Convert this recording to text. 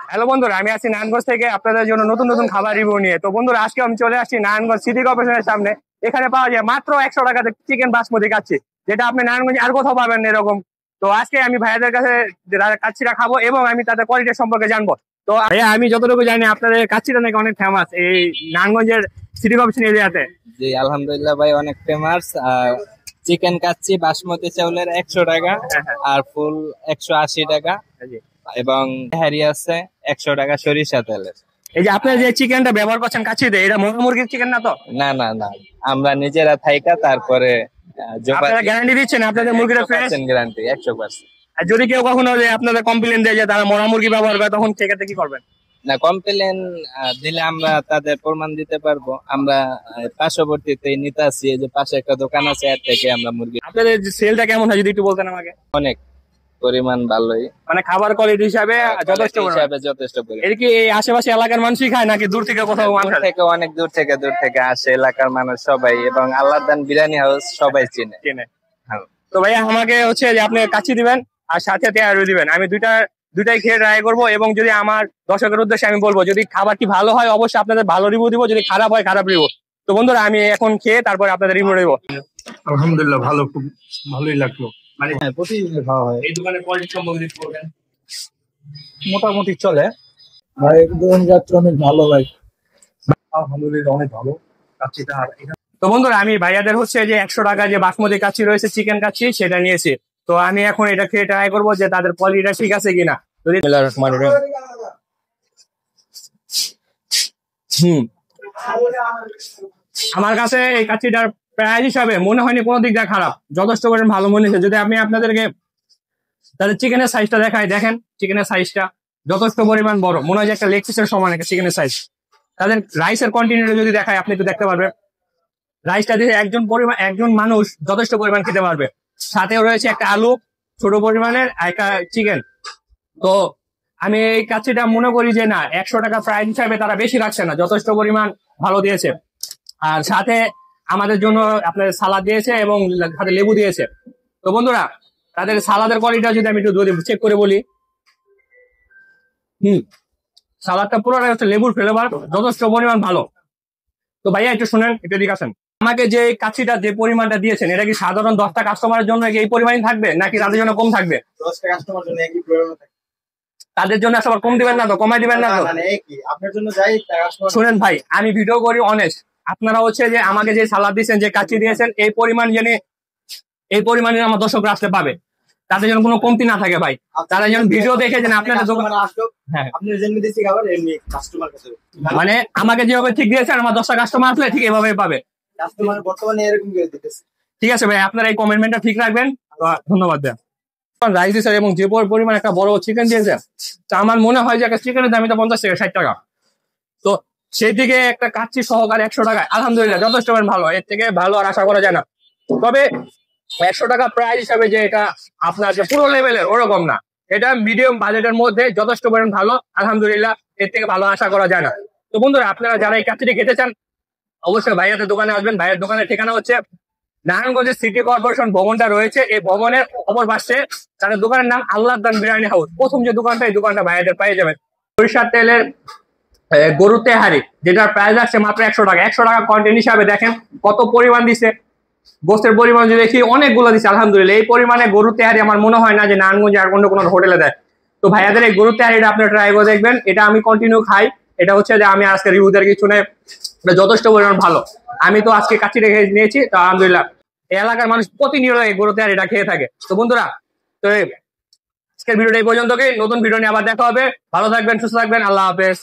Hello বন্ধুরা, আমি আছি নারায়ণগঞ্জ থেকে আপনাদের জন্য নতুন নতুন খাবার রিভিউ নিয়ে। তো বন্ধুরা, আজকে আমি চলে আসছি নারায়ণগঞ্জ সিটি কর্পোরেশনের সামনে। এখানে পাওয়া যায় মাত্র 100 টাকাতে চিকেন বাসমতি কাচ্চি, যেটা আপনি নারায়ণগঞ্জে আর কোথাও পাবেন না এরকম। তো আজকে আমি ভাইয়াদের কাছে কাচ্চিটা খাবো এবং আমি তাদের কোয়ালিটি সম্পর্কে জানবো। তো ভাইয়া, আমি যতটুকু জানি আপনাদের কাচ্চিটা নাকি অনেক ফেমাস এই নারায়ণগঞ্জের সিটি কর্পোরেশন এরিয়াতে। জি আলহামদুলিল্লাহ ভাই, অনেক ফেমাস। চিকেন কাচ্চি বাসমতি চাউলের 100 টাকা আর ফুল 180 টাকা, এবং হ্যারি আছে 100 টাকা সরিষা তেলের। এই যে আপনারা যে চিকেনটা ব্যবহার করছেন কাচ্চিতে, এটা মোরগ মুরগির চিকেন না তো? না না না, আমরা নিজেরা থাইকা তারপরে আপনারা গ্যারান্টি দিচ্ছেন আপনাদের মুরগিটা ফ্রেশ? গ্যারান্টি 100%। আর যদি কেউ কখনো যে আপনাদের কমপ্লেন দেয় যে তারা মরা মুরগি ব্যবহার করে, তখন সেক্ষেত্রে কি করবেন? না, কমপ্লেন দিলে আমরা তাদের প্রমাণ দিতে পারবো। আমরা পার্শ্ববর্তীতে নিতে আসি, এই যে পাশে একটা দোকান আছে, এর থেকে আমরা মুরগি। আপনাদের সেলটা কেমন হয় যদি একটু বলতেন আমাকে? অনেক পরিমাণ ভালোই, মানে খাবার কোয়ালিটি হিসাবে যথেষ্ট পরিমাণ। এর কি এই আশেপাশে এলাকার মানুষই খায় নাকি দূর থেকে কোথাও মানুষ থেকে অনেক দূর থেকে আসে এলাকার মানুষ সবাই, এবং আল্লাহর দান বিরিয়ানি হাউস সবাই চিনে। তো ভাইয়া, আমাকে হচ্ছে যে আপনি কাচ্চি দিবেন আর সাথে তেয়ারু দিবেন। আমি দুইটাই খেয়ে ট্রাই করবো, এবং যদি আমার দর্শকের উদ্দেশ্যে আমি বলবো, যদি খাবারটি ভালো হয় অবশ্যই আপনাদের ভালো রিভিউ দিব, যদি খারাপ হয় খারাপ রিভিউ। তো বন্ধুরা, আমি এখন খেয়ে তারপরে আপনাদের রিভিউ দেবো। আলহামদুলিল্লাহ, ভালো, খুব ভালোই লাগলো। মানে প্রতিদিন খাওয়া হয়। এই দোকানের কোয়ালিটি সম্পর্কে যদি বলবেন। মোটামুটি চলে ভাই, যাত্রা অনেক ভালো ভাই, আলহামদুলিল্লাহ অনেক ভালো কাচ্চিটা। আর তো বন্ধুরা, আমি ভাইয়াদের হচ্ছে যে 100 টাকা যে বাসমতি কাচ্চি রয়েছে, চিকেন কাচ্চি, সেটা নিয়েছি। তো আমি এখন এটা খেয়ে ট্রাই করবো যে তাদের কোয়ালিটিটা ঠিক আছে কিনা। যদি আমার কাছে এই কাচ্চিটার প্রাইস হিসাবে মনে হয়নি কোনো দিক দিয়ে খারাপ, যথেষ্ট পরিমাণ ভালো মনে হয়েছে। যদি আমি আপনাদেরকে তাদের চিকেনের সাইজটা দেখাই, দেখেন চিকেনের সাইজটা যথেষ্ট পরিমাণ বড়, মনে হয় যে একটা লেগ পিসের সমান একটা চিকেনের সাইজ। তাদের রাইসের কন্টিনিউটি যদি দেখায়, আপনি একটু দেখতে পারবেন রাইসটা দিয়ে একজন মানুষ যথেষ্ট পরিমাণ খেতে পারবে। সাথেও রয়েছে একটা আলু, ছোট পরিমাণের একটা চিকেন। তো আমি এই কাচ্চিটা মনে করি যে না, 100 টাকা প্রাইস হিসাবে তারা বেশি রাখছে না, যথেষ্ট পরিমাণ ভালো দিয়েছে। আর সাথে আমাদের জন্য আপনার সালাদ দিয়েছে এবং সাথে লেবু দিয়েছে। তো বন্ধুরা, তাদের সালাদের কোয়ালিটিটা যদি আমি একটু চেক করে বলি, সালাদটা পুরোটাই হচ্ছে লেবুর ফ্লেভার, যথেষ্ট পরিমাণ ভালো। তো ভাইয়া একটু শুনেন, একটু এদিকে আসেন। আমাকে যে কাচ্চিটা যে পরিমাণটা দিয়েছেন, এটা কি সাধারণ 10টা কাস্টমারের জন্য এই পরিমাণ থাকবে নাকি তাদের জন্য কম থাকবে? 10টা কাস্টমার জন্য একই পরিমাণ থাকে। তাদের জন্য সবার কম দিবেন না তো, কমাই দিবেন না তো? মানে একই আপনার জন্য যাই। শুনেন ভাই, আমি ভিডিও করি অনেস্ট। আপনারা হচ্ছে যে আমাকে যে সালাদ দিয়েছেন, যে কাচ্চি দিয়েছেন, এই পরিমাণে আমার দর্শকরা আসতে পাবে, তাদের জন্য কোনো কমতি না থাকে ভাই। তারা যেন ভিডিও দেখে যেন আপনাদের দোকানে আসলো। হ্যাঁ, আপনি যেমনি দিছি খাবার এমনি কাস্টমার কাছে, মানে আমাকে যেভাবে ঠিক দিয়েছেন, আমার 10টা কাস্টমার আসলে ঠিক এভাবে পাবে। কাস্টমার বর্তমানে এরকম করে দিতেছে। ঠিক আছে ভাই, আপনারা এই কমেন্টটা ঠিক রাখবেন। ধন্যবাদ ভাই। রাইস দিয়েছে এবং যে পরিমাণ একটা বড় চিকেন দিয়েছে, তা আমার মনে হয় যে একটা চিকেনের দাম 50 থেকে 60 টাকা। তো সেই দিকে একটা কাচ্চি সহকারে 100 টাকায় আলহামদুলিল্লাহ যথেষ্ট ভালো, এর থেকে ভালো আর আশা করা যায় না। তবে 100 টাকা প্রাইস হিসাবে যে এটা আপনার যে পুরো লেভেলের ওরকম না, এটা মিডিয়াম বাজেটের মধ্যে যথেষ্ট পরিমাণ ভালো, আলহামদুলিল্লাহ, এর থেকে ভালো আশা করা যায় না। তো বন্ধুরা, আপনারা যারা এই কাচ্চিটি খেতে চান অবশ্যই ভাইয়াদের দোকানে আসবেন। ভাইয়ের দোকানের ঠিকানা হচ্ছে নারায়ণগঞ্জের সিটি কর্পোরেশন ভবনটা রয়েছে, এই ভবনের অপর পাশে তাদের দোকানের নাম আল্লাহর দান বিরিয়ানি হাউস। প্রথম যে দোকানটা, এই দোকানটা ভাইয়াদের পেয়ে যাবেন। সরিষার তেলের গরুর তেহারি, যেটার প্রাইস আছে মাত্র 100 টাকা। 100 টাকা কন্টেন্ট হিসাবে দেখেন কত পরিমাণ দিছে, গোস্তের পরিমাণ যদি দেখি অনেকগুলো দিচ্ছে আলহামদুলিল্লাহ। এই পরিমাণে গরুর তেহারি আমার মনে হয় না যে নারায়ণগঞ্জে আর কোনো হোটেলে দেয়। তো ভাইয়াদের এই গরুর তেহারিটা আপনারা ট্রাই করে দেখবেন। এটা আমি কন্টিনিউ খাই, এটা হচ্ছে যে আমি আজকে রিভিউ দেওয়ার কিছু নেই, যথেষ্ট পরিমাণ ভালো। আমি তো আজকে কাচ্চি রেখে নিয়েছি, তো আলহামদুলিল্লাহ এই এলাকার মানুষ প্রতিনিয়ত এই গরুর তেহারিটা খেয়ে থাকে। তো বন্ধুরা, তো আজকের ভিডিওটা এই পর্যন্তই। নতুন ভিডিও নিয়ে আবার দেখা হবে। ভালো থাকবেন, সুস্থ থাকবেন, আল্লাহ হাফেজ।